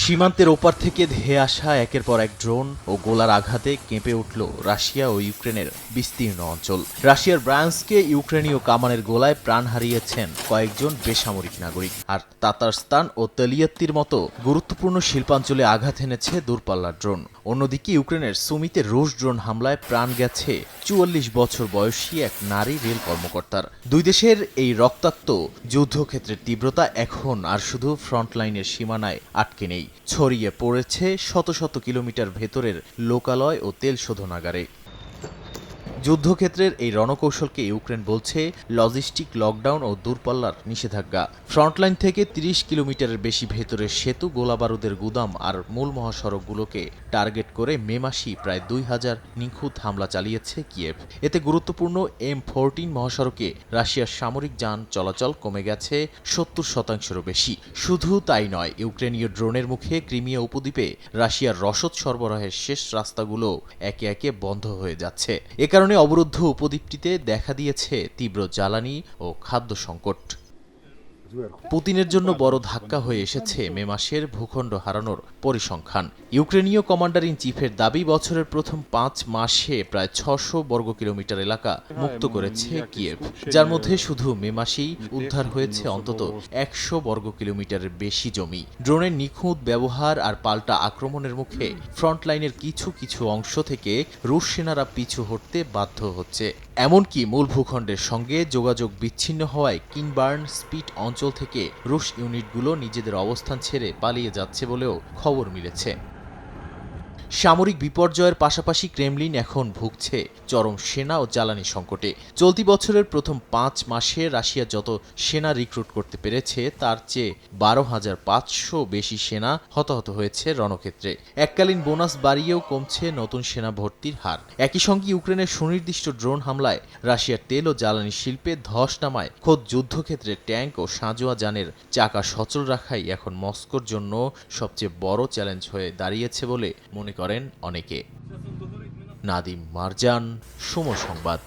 সীমান্তের ওপার থেকে ধেয়ে আসা একের পর এক ড্রোন ও গোলার আঘাতে কেঁপে উঠল রাশিয়া ও ইউক্রেনের বিস্তীর্ণ অঞ্চল। রাশিয়ার ব্রায়ান্স্কে ইউক্রেনীয় কামানের গোলায় প্রাণ হারিয়েছেন কয়েকজন বেসামরিক নাগরিক। আর তাতারস্তান ও তেলিয়াত্তির মতো গুরুত্বপূর্ণ শিল্পাঞ্চলে আঘাত এনেছে দূরপাল্লার ড্রোন। অন্যদিকে ইউক্রেনের সুমিতে রুশ ড্রোন হামলায় প্রাণ গেছে ৪৪ বছর বয়সী এক নারী রেল কর্মকর্তার। দুই দেশের এই রক্তাক্ত যুদ্ধক্ষেত্রের তীব্রতা এখন আর শুধু ফ্রন্টলাইনের সীমানায় আটকে নেই, ছড়িয়ে পড়েছে শত শত কিলোমিটার ভেতরের লোকালয় ও তেল শোধনাগারে। যুদ্ধক্ষেত্রের এই রণকৌশলকে ইউক্রেন বলছে লজিস্টিক লকডাউন ও দূরপাল্লার নিষেধাজ্ঞা। ফ্রন্টলাইন থেকে ৩০ কিলোমিটারের বেশি ভেতরের সেতু, গোলাবারুদের গুদাম আর মূল মহাসড়কগুলোকে টার্গেট করে মে মাসেই প্রায় ২,০০০ নিখুঁত হামলা চালিয়েছে কিয়েভ। এতে গুরুত্বপূর্ণ M14 মহাসড়কে রাশিয়ার সামরিক যান চলাচল কমে গেছে ৭০%-রও বেশি। শুধু তাই নয়, ইউক্রেনীয় ড্রোনের মুখে ক্রিমিয়া উপদ্বীপে রাশিয়ার রসদ সরবরাহের শেষ রাস্তাগুলো একে একে বন্ধ হয়ে যাচ্ছে। এ কারণে অবরুদ্ধ উপদ্বীপটিতে দেখা দিয়েছে তীব্র জ্বালানি ও খাদ্য সংকট। পুতিনের জন্য বড় ধাক্কা হয়ে এসেছে মে মাসের ভূখণ্ড হারানোর পরিসংখ্যান। ইউক্রেনীয় কমান্ডার ইন চিফের দাবি, বছরের প্রথম ৫ মাসে প্রায় ৬০০ বর্গ কিলোমিটার এলাকা মুক্ত করেছে কিয়েভ, যার মধ্যে শুধু মে মাসেই উদ্ধার হয়েছে অন্তত ১০০ বর্গ কিলোমিটারের বেশি জমি। ড্রোনের নিখুঁত ব্যবহার আর পাল্টা আক্রমণের মুখে ফ্রন্টলাইনের কিছু কিছু অংশ থেকে রুশ সেনারা পিছু হটতে বাধ্য হচ্ছে। এমনকি মূল ভূখণ্ডের সঙ্গে যোগাযোগ বিচ্ছিন্ন হওয়ায় কিনবার্ন স্পিট অঞ্চল থেকে রুশ ইউনিটগুলো নিজেদের অবস্থান ছেড়ে পালিয়ে যাচ্ছে বলেও খবর মিলেছে। সামরিক বিপর্যয়ের পাশাপাশি ক্রেমলিন এখন ভুগছে চরম সেনা ও জ্বালানি সংকটে। চলতি বছরের প্রথম ৫ মাসে রাশিয়া যত সেনা রিক্রুট করতে পেরেছে তার চেয়ে ১২,৫০০ বেশি সেনা হতাহত হয়েছে রণক্ষেত্রে। এককালীন বোনাস বাড়িয়েও কমছে নতুন সেনা ভর্তির হার। একই সঙ্গে ইউক্রেনের সুনির্দিষ্ট ড্রোন হামলায় রাশিয়ার তেল ও জ্বালানি শিল্পে ধস নামায় খোদ যুদ্ধক্ষেত্রে ট্যাঙ্ক ও সাঁজোয়া যানের চাকা সচল রাখাই এখন মস্কোর জন্য সবচেয়ে বড় চ্যালেঞ্জ হয়ে দাঁড়িয়েছে বলে মনে করেন অনেকে। নাদিম মারজান, সময় সংবাদ।